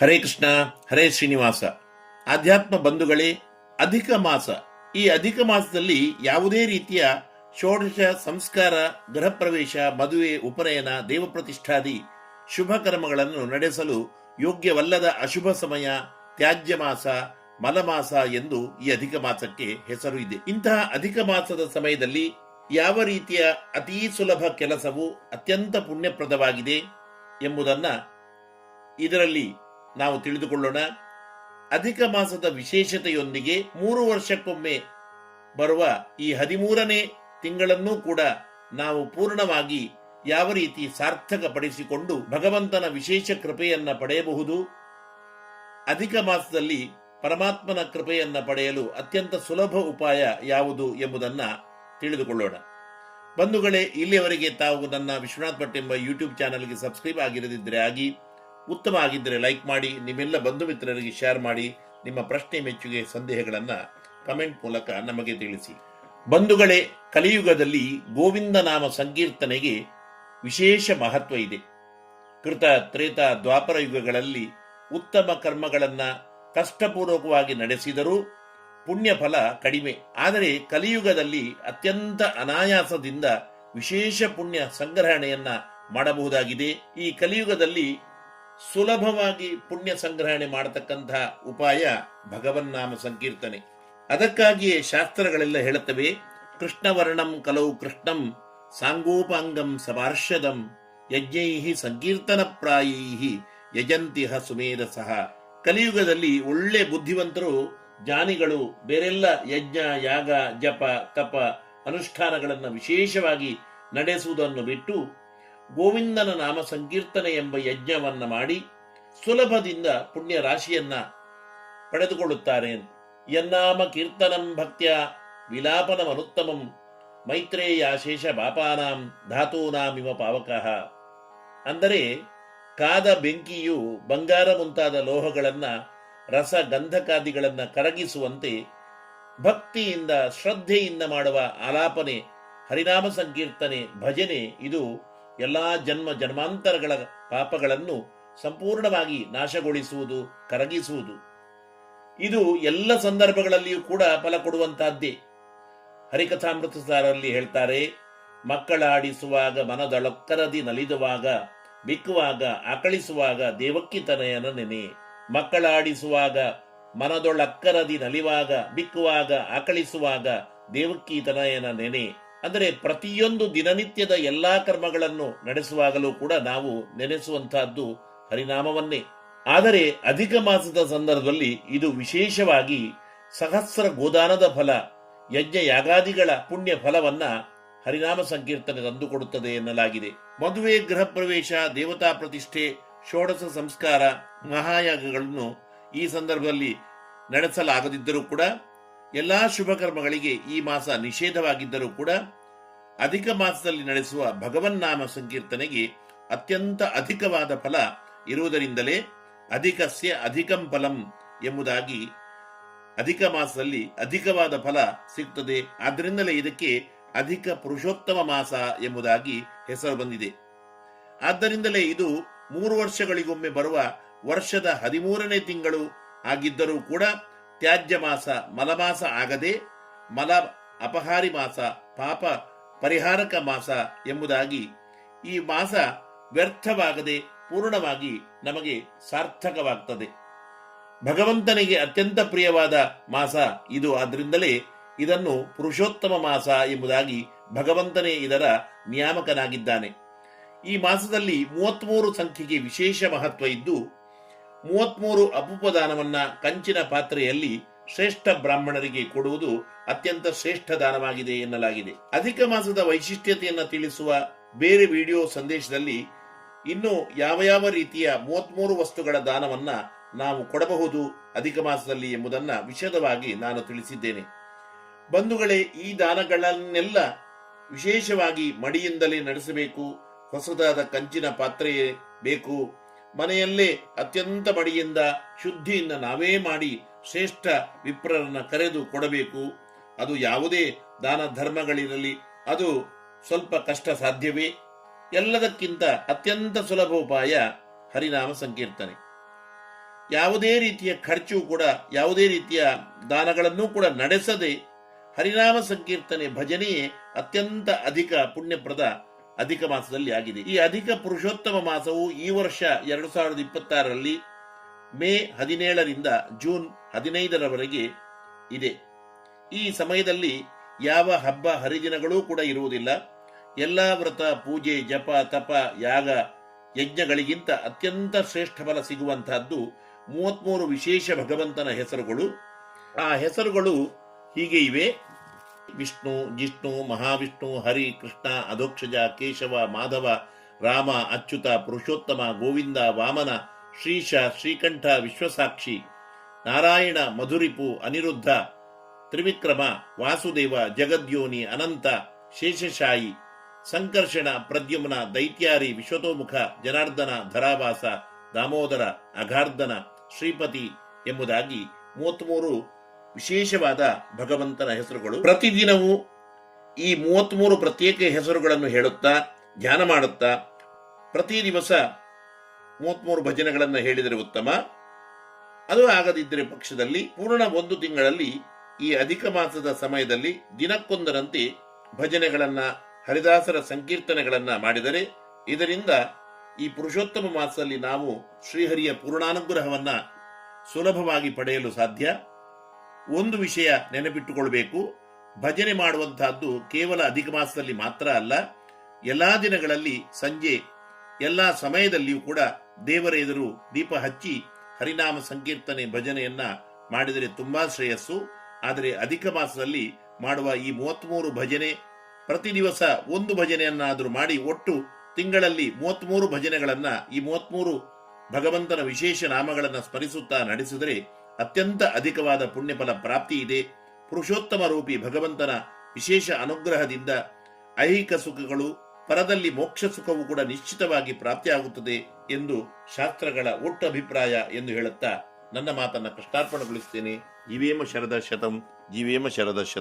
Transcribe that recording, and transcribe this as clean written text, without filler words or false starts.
ಹರೇ ಕೃಷ್ಣ, ಹರೇ ಶ್ರೀನಿವಾಸ. ಆಧ್ಯಾತ್ಮ ಬಂಧುಗಳೇ, ಅಧಿಕ ಮಾಸ. ಈ ಅಧಿಕ ಮಾಸದಲ್ಲಿ ಯಾವುದೇ ರೀತಿಯ ಷೋಡಶ ಸಂಸ್ಕಾರ, ಗೃಹ ಪ್ರವೇಶ, ಮದುವೆ, ಉಪನಯನ, ದೇವಪ್ರತಿಷ್ಠಾದಿ ಶುಭ ಕರ್ಮಗಳನ್ನು ನಡೆಸಲು ಯೋಗ್ಯವಲ್ಲದ ಅಶುಭ ಸಮಯ, ತ್ಯಾಜ್ಯ ಮಾಸ, ಮಲಮಾಸ ಎಂದು ಈ ಅಧಿಕ ಮಾಸಕ್ಕೆ ಹೆಸರು ಇದೆ. ಇಂತಹ ಅಧಿಕ ಮಾಸದ ಸಮಯದಲ್ಲಿ ಯಾವ ರೀತಿಯ ಅತೀ ಸುಲಭ ಕೆಲಸವು ಅತ್ಯಂತ ಪುಣ್ಯಪ್ರದವಾಗಿದೆ ಎಂಬುದನ್ನ ಇದರಲ್ಲಿ ನಾವು ತಿಳಿದುಕೊಳ್ಳೋಣ. ಅಧಿಕ ಮಾಸದ ವಿಶೇಷತೆಯೊಂದಿಗೆ 3 ವರ್ಷಕ್ಕೊಮ್ಮೆ ಬರುವ ಈ 13ನೇ ತಿಂಗಳನ್ನೂ ಕೂಡ ನಾವು ಪೂರ್ಣವಾಗಿ ಯಾವ ರೀತಿ ಸಾರ್ಥಕಪಡಿಸಿಕೊಂಡು ಭಗವಂತನ ವಿಶೇಷ ಕೃಪೆಯನ್ನ ಪಡೆಯಬಹುದು, ಅಧಿಕ ಮಾಸದಲ್ಲಿ ಪರಮಾತ್ಮನ ಕೃಪೆಯನ್ನ ಪಡೆಯಲು ಅತ್ಯಂತ ಸುಲಭ ಉಪಾಯ ಯಾವುದು ಎಂಬುದನ್ನ ತಿಳಿದುಕೊಳ್ಳೋಣ. ಬಂಧುಗಳೇ, ಇಲ್ಲಿಯವರೆಗೆ ತಾವು ನನ್ನ ವಿಶ್ವನಾಥ್ ಭಟ್ ಎಂಬ ಯೂಟ್ಯೂಬ್ ಚಾನಲ್ಗೆ ಸಬ್ಸ್ಕ್ರೈಬ್ ಆಗಿರದಿದ್ದರೆ ಆಗಿ, ಉತ್ತಮ ಆಗಿದ್ದರೆ ಲೈಕ್ ಮಾಡಿ, ನಿಮ್ಮೆಲ್ಲ ಬಂಧು ಮಿತ್ರರಿಗೆ ಶೇರ್ ಮಾಡಿ, ನಿಮ್ಮ ಪ್ರಶ್ನೆ, ಮೆಚ್ಚುಗೆ, ಸಂದೇಹಗಳನ್ನು ಕಮೆಂಟ್ ಮೂಲಕ ನಮಗೆ ತಿಳಿಸಿ. ಬಂಧುಗಳೇ, ಕಲಿಯುಗದಲ್ಲಿ ಗೋವಿಂದ ನಾಮ ಸಂಕೀರ್ತನೆಗೆ ವಿಶೇಷ ಮಹತ್ವ ಇದೆ. ಕೃತ, ತ್ರೇತ, ದ್ವಾಪರ ಯುಗಗಳಲ್ಲಿ ಉತ್ತಮ ಕರ್ಮಗಳನ್ನ ಕಷ್ಟಪೂರ್ವಕವಾಗಿ ನಡೆಸಿದರೂ ಪುಣ್ಯ ಫಲ ಕಡಿಮೆ. ಆದರೆ ಕಲಿಯುಗದಲ್ಲಿ ಅತ್ಯಂತ ಅನಾಯಾಸದಿಂದ ವಿಶೇಷ ಪುಣ್ಯ ಸಂಗ್ರಹಣೆಯನ್ನ ಮಾಡಬಹುದಾಗಿದೆ. ಈ ಕಲಿಯುಗದಲ್ಲಿ ಸುಲಭವಾಗಿ ಪುಣ್ಯ ಸಂಗ್ರಹಣೆ ಮಾಡತಕ್ಕಂತಹ ಉಪಾಯ ಭಗವನ್ನಾಮ ಸಂಕೀರ್ತನೆ. ಅದಕ್ಕಾಗಿಯೇ ಶಾಸ್ತ್ರಗಳೆಲ್ಲ ಹೇಳುತ್ತವೆ, ಕೃಷ್ಣವರ್ಣಂ ಕಲೌ ಕೃಷ್ಣಂ ಸಾಂಗೋಪಾಂಗಂ ಸಮಾರ್ಷದಂ ಯಜ್ಞೈಹಿ ಸಂಕೀರ್ತನ ಪ್ರಾಯೈಹಿ ಯಜಂತಿಹ ಸುಮೇಧಸಃ. ಕಲಿಯುಗದಲ್ಲಿ ಒಳ್ಳೆ ಬುದ್ಧಿವಂತರು, ಜ್ಞಾನಿಗಳು ಬೇರೆಲ್ಲ ಯಜ್ಞ, ಯಾಗ, ಜಪ, ತಪ, ಅನುಷ್ಠಾನಗಳನ್ನು ವಿಶೇಷವಾಗಿ ನಡೆಸುವುದನ್ನು ಬಿಟ್ಟು ಗೋವಿಂದನ ನಾಮ ಸಂಕೀರ್ತನೆ ಎಂಬ ಯಜ್ಞವನ್ನ ಮಾಡಿ ಸುಲಭದಿಂದ ಪುಣ್ಯ ರಾಶಿಯನ್ನ ಪಡೆದುಕೊಳ್ಳುತ್ತಾರೆ. ಯನ್ನಾಮ ಕೀರ್ತನಂ ಭಕ್ತ್ಯ ವಿಲಾಪನಮನುತ್ತಮಂ ಮೈತ್ರೇಯಾಶೇಷ ಪಾಪಾನಾಂ ಧಾತೂನಾಮಿವ ಪಾವಕಃ. ಅಂದರೆ ಕಾದ ಬೆಂಕಿಯು ಬಂಗಾರ ಮುಂತಾದ ಲೋಹಗಳನ್ನ, ರಸ ಗಂಧಕಾದಿಗಳನ್ನ ಕರಗಿಸುವಂತೆ ಭಕ್ತಿಯಿಂದ, ಶ್ರದ್ಧೆಯಿಂದ ಮಾಡುವ ಆಲಾಪನೆ, ಹರಿನಾಮ ಸಂಕೀರ್ತನೆ, ಭಜನೆ, ಇದು ಎಲ್ಲಾ ಜನ್ಮ ಜನ್ಮಾಂತರಗಳ ಪಾಪಗಳನ್ನು ಸಂಪೂರ್ಣವಾಗಿ ನಾಶಗೊಳಿಸುವುದು, ಕರಗಿಸುವುದು. ಇದು ಎಲ್ಲ ಸಂದರ್ಭಗಳಲ್ಲಿಯೂ ಕೂಡ ಫಲ ಕೊಡುವಂತಹದ್ದೇ. ಹರಿಕಥಾಮೃತ ಸಾರಲ್ಲಿ ಹೇಳ್ತಾರೆ, ಮಕ್ಕಳಾಡಿಸುವಾಗ ಮನದೊಳಕ್ಕರದಿ ನಲಿದುವಾಗ, ಬಿಕ್ಕುವಾಗ ಆಕಳಿಸುವಾಗ ದೇವಕ್ಕಿ ತನಯನ ನೆನೆ. ಮಕ್ಕಳಾಡಿಸುವಾಗ ಮನದೊಳಕ್ಕರದಿ ನಲಿವಾಗ, ಬಿಕ್ಕುವಾಗ ಆಕಳಿಸುವಾಗ ದೇವಕ್ಕಿ ತನಯನ ನೆನೆ. ಅಂದರೆ ಪ್ರತಿಯೊಂದು ದಿನನಿತ್ಯದ ಎಲ್ಲಾ ಕರ್ಮಗಳನ್ನು ನಡೆಸುವಾಗಲೂ ಕೂಡ ನಾವು ನೆನೆಸುವಂತಹದ್ದು ಹರಿನಾಮವನ್ನೇ. ಆದರೆ ಅಧಿಕ ಮಾಸದ ಸಂದರ್ಭದಲ್ಲಿ ಇದು ವಿಶೇಷವಾಗಿ ಸಹಸ್ರ ಗೋದಾನದ ಫಲ, ಯಜ್ಞ ಯಾಗಾದಿಗಳ ಪುಣ್ಯ ಫಲವನ್ನ ಹರಿನಾಮ ಸಂಕೀರ್ತನೆ ತಂದುಕೊಡುತ್ತದೆ ಎನ್ನಲಾಗಿದೆ. ಮದುವೆ, ಗೃಹ ಪ್ರವೇಶ, ದೇವತಾ ಪ್ರತಿಷ್ಠೆ, ಷೋಡಶ ಸಂಸ್ಕಾರ, ಮಹಾಯಾಗಗಳನ್ನು ಈ ಸಂದರ್ಭದಲ್ಲಿ ನಡೆಸಲಾಗದಿದ್ದರೂ ಕೂಡ, ಎಲ್ಲಾ ಶುಭ ಕರ್ಮಗಳಿಗೆ ಈ ಮಾಸ ನಿಷೇಧವಾಗಿದ್ದರೂ ಕೂಡ ಅಧಿಕ ಮಾಸದಲ್ಲಿ ನಡೆಸುವ ಭಗವನ್ನಾಮ ಸಂಕೀರ್ತನೆಗೆ ಅತ್ಯಂತ ಅಧಿಕವಾದ ಫಲ ಇರುವುದರಿಂದಲೇ ಅಧಿಕಸ್ಯ ಅಧಿಕಂ ಫಲಂ ಎಂಬುದಾಗಿ ಅಧಿಕ ಮಾಸದಲ್ಲಿ ಅಧಿಕವಾದ ಫಲ ಸಿಗ್ತದೆ. ಆದ್ದರಿಂದಲೇ ಇದಕ್ಕೆ ಅಧಿಕ ಪುರುಷೋತ್ತಮ ಮಾಸ ಎಂಬುದಾಗಿ ಹೆಸರು ಬಂದಿದೆ. ಆದ್ದರಿಂದಲೇ ಇದು 3 ವರ್ಷಗಳಿಗೊಮ್ಮೆ ಬರುವ ವರ್ಷದ 13ನೇ ತಿಂಗಳು ಆಗಿದ್ದರೂ ಕೂಡ ತ್ಯಾಜ್ಯ ಮಾಸ, ಮಲಮಾಸ ಆಗದೆ ಮಲ ಅಪಹಾರಿ ಮಾಸ, ಪಾಪ ಪರಿಹಾರಕ ಮಾಸ ಎಂಬುದಾಗಿ ಈ ಮಾಸ ವ್ಯರ್ಥವಾಗದೆ ಪೂರ್ಣವಾಗಿ ನಮಗೆ ಸಾರ್ಥಕವಾಗ್ತದೆ. ಭಗವಂತನಿಗೆ ಅತ್ಯಂತ ಪ್ರಿಯವಾದ ಮಾಸ ಇದು. ಆದ್ರಿಂದಲೇ ಇದನ್ನು ಪುರುಷೋತ್ತಮ ಮಾಸ ಎಂಬುದಾಗಿ ಭಗವಂತನೇ ಇದರ ನಿಯಾಮಕನಾಗಿದ್ದಾನೆ. ಈ ಮಾಸದಲ್ಲಿ 33 ಸಂಖ್ಯೆಗೆ ವಿಶೇಷ ಮಹತ್ವ ಇದ್ದು, 33 ಅಪುಪದಾನವನ್ನ ಕಂಚಿನ ಪಾತ್ರೆಯಲ್ಲಿ ಶ್ರೇಷ್ಠ ಬ್ರಾಹ್ಮಣರಿಗೆ ಕೊಡುವುದು ಅತ್ಯಂತ ಶ್ರೇಷ್ಠ ದಾನವಾಗಿದೆ ಎನ್ನಲಾಗಿದೆ. ಅಧಿಕ ಮಾಸದ ವೈಶಿಷ್ಟ್ಯತೆಯನ್ನು ತಿಳಿಸುವ ಬೇರೆ ವಿಡಿಯೋ ಸಂದೇಶದಲ್ಲಿ ಇನ್ನು ಯಾವ ರೀತಿಯ 33 ವಸ್ತುಗಳ ದಾನವನ್ನ ನಾವು ಕೊಡಬಹುದು ಅಧಿಕ ಮಾಸದಲ್ಲಿ ಎಂಬುದನ್ನ ವಿಶದವಾಗಿ ನಾನು ತಿಳಿಸಿದ್ದೇನೆ. ಬಂಧುಗಳೇ, ಈ ದಾನಗಳನ್ನೆಲ್ಲ ವಿಶೇಷವಾಗಿ ಮಡಿಯಿಂದಲೇ ನಡೆಸಬೇಕು. ಹೊಸದಾದ ಕಂಚಿನ ಪಾತ್ರೆಯೇ ಬೇಕು. ಮನೆಯಲ್ಲೇ ಅತ್ಯಂತ ಮಡಿಯಿಂದ, ಶುದ್ಧಿಯಿಂದ ನಾವೇ ಮಾಡಿ ಶ್ರೇಷ್ಠ ವಿಪ್ರರನ್ನ ಕರೆದು ಕೊಡಬೇಕು. ಅದು ಯಾವುದೇ ದಾನ ಧರ್ಮಗಳಿರಲಿ, ಅದು ಸ್ವಲ್ಪ ಕಷ್ಟ ಸಾಧ್ಯವೇ. ಎಲ್ಲದಕ್ಕಿಂತ ಅತ್ಯಂತ ಸುಲಭ ಉಪಾಯ ಹರಿನಾಮ ಸಂಕೀರ್ತನೆ. ಯಾವುದೇ ರೀತಿಯ ಖರ್ಚು ಕೂಡ, ಯಾವುದೇ ರೀತಿಯ ದಾನಗಳನ್ನೂ ಕೂಡ ನಡೆಸದೆ ಹರಿನಾಮ ಸಂಕೀರ್ತನೆ ಭಜನೆಯೇ ಅತ್ಯಂತ ಅಧಿಕ ಪುಣ್ಯಪ್ರದ ಅಧಿಕ ಮಾಸದಲ್ಲಿ ಆಗಿದೆ. ಈ ಅಧಿಕ ಪುರುಷೋತ್ತಮ ಮಾಸವು ಈ ವರ್ಷ 2026ರಲ್ಲಿ ಮೇ 17ರಿಂದ ಜೂನ್ 15ರವರೆಗೆ ಇದೆ. ಈ ಸಮಯದಲ್ಲಿ ಯಾವ ಹಬ್ಬ ಹರಿದಿನಗಳೂ ಕೂಡ ಇರುವುದಿಲ್ಲ. ಎಲ್ಲ ವ್ರತ, ಪೂಜೆ, ಜಪ, ತಪ, ಯಾಗ, ಯಜ್ಞಗಳಿಗಿಂತ ಅತ್ಯಂತ ಶ್ರೇಷ್ಠ ಫಲ ಸಿಗುವಂತಹದ್ದು 33 ವಿಶೇಷ ಭಗವಂತನ ಹೆಸರುಗಳು. ಆ ಹೆಸರುಗಳು ಹೀಗೆ ಇವೆ: ವಿಷ್ಣು, ಜಿಷ್ಣು, ಮಹಾವಿಷ್ಣು, ಹರಿ, ಕೃಷ್ಣ, ಅಧೋಕ್ಷಜ, ಕೇಶವ, ಮಾಧವ, ರಾಮ, ಅಚ್ಯುತ, ಪುರುಷೋತ್ತಮ, ಗೋವಿಂದ, ವಾಮನ, ಶ್ರೀಶ, ಶ್ರೀಕಂಠ, ವಿಶ್ವಸಾಕ್ಷಿ, ನಾರಾಯಣ, ಮಧುರಿಪು, ಅನಿರುದ್ಧ, ತ್ರಿವಿಕ್ರಮ, ವಾಸುದೇವ, ಜಗದ್ಯೋನಿ, ಅನಂತ, ಶೇಷಶಾಯಿ, ಸಂಕರ್ಷಣ, ಪ್ರದ್ಯುಮ್ನ, ದೈತ್ಯಾರಿ, ವಿಶ್ವತೋಮುಖ, ಜನಾರ್ದನ, ಧರಾವಾಸ, ದಾಮೋದರ, ಅಘಾರ್ಧನ, ಶ್ರೀಪತಿ ಎಂಬುದಾಗಿ 33 ವಿಶೇಷವಾದ ಭಗವಂತನ ಹೆಸರುಗಳು. ಪ್ರತಿದಿನವೂ ಈ 33 ಪ್ರತ್ಯೇಕ ಹೆಸರುಗಳನ್ನು ಹೇಳುತ್ತಾ ಧ್ಯಾನ ಮಾಡುತ್ತಾ ಪ್ರತಿ ದಿವಸ 33 ಭಜನೆಗಳನ್ನು ಹೇಳಿದರೆ ಉತ್ತಮ. ಅದು ಆಗದಿದ್ದರೆ ಪಕ್ಷದಲ್ಲಿ ಪೂರ್ಣ 1 ತಿಂಗಳಲ್ಲಿ ಈ ಅಧಿಕ ಮಾಸದ ಸಮಯದಲ್ಲಿ ದಿನಕ್ಕೊಂದರಂತೆ ಭಜನೆಗಳನ್ನ, ಹರಿದಾಸರ ಸಂಕೀರ್ತನೆಗಳನ್ನ ಮಾಡಿದರೆ ಇದರಿಂದ ಈ ಪುರುಷೋತ್ತಮ ಮಾಸದಲ್ಲಿ ನಾವು ಶ್ರೀಹರಿಯ ಪೂರ್ಣಾನುಗ್ರಹವನ್ನ ಸುಲಭವಾಗಿ ಪಡೆಯಲು ಸಾಧ್ಯ. ಒಂದು ವಿಷಯ ನೆನಪಿಟ್ಟುಕೊಳ್ಬೇಕು, ಭಜನೆ ಮಾಡುವಂತಹದ್ದು ಕೇವಲ ಅಧಿಕ ಮಾಸದಲ್ಲಿ ಮಾತ್ರ ಅಲ್ಲ, ಎಲ್ಲಾ ದಿನಗಳಲ್ಲಿ ಸಂಜೆ ಎಲ್ಲಾ ಸಮಯದಲ್ಲಿಯೂ ಕೂಡ ದೇವರ ಎದುರು ದೀಪ ಹಚ್ಚಿ ಹರಿನಾಮ ಸಂಕೀರ್ತನೆ ಭಜನೆಯನ್ನ ಮಾಡಿದರೆ ತುಂಬಾ ಶ್ರೇಯಸ್ಸು. ಆದರೆ ಅಧಿಕ ಮಾಸದಲ್ಲಿ ಮಾಡುವ ಈ 33 ಭಜನೆ, ಪ್ರತಿ ದಿವಸ 1 ಭಜನೆಯನ್ನಾದರೂ ಮಾಡಿ ಒಟ್ಟು ತಿಂಗಳಲ್ಲಿ 33 ಭಜನೆಗಳನ್ನ, ಈ 33 ಭಗವಂತನ ವಿಶೇಷ ನಾಮಗಳನ್ನ ಸ್ಮರಿಸುತ್ತಾ ನಡೆಸಿದರೆ ಅತ್ಯಂತ ಅಧಿಕವಾದ ಪುಣ್ಯಫಲ ಪ್ರಾಪ್ತಿ ಇದೆ. ಪುರುಷೋತ್ತಮ ರೂಪಿ ಭಗವಂತನ ವಿಶೇಷ ಅನುಗ್ರಹದಿಂದ ಐಹಿಕ ಸುಖಗಳು, ಪರದಲ್ಲಿ ಮೋಕ್ಷ ಸುಖವು ಕೂಡ ನಿಶ್ಚಿತವಾಗಿ ಪ್ರಾಪ್ತಿಯಾಗುತ್ತದೆ ಎಂದು ಶಾಸ್ತ್ರಗಳ ಒಟ್ಟು ಅಭಿಪ್ರಾಯ ಎಂದು ಹೇಳುತ್ತಾ ನನ್ನ ಮಾತನ್ನ ಕೃಷ್ಣಾರ್ಪಣೆಗೊಳಿಸುತ್ತೇನೆ. ಜೀವೇಮ ಶರದ ಶತಂ, ಜೀವೇಮ ಶರದ ಶತಂ.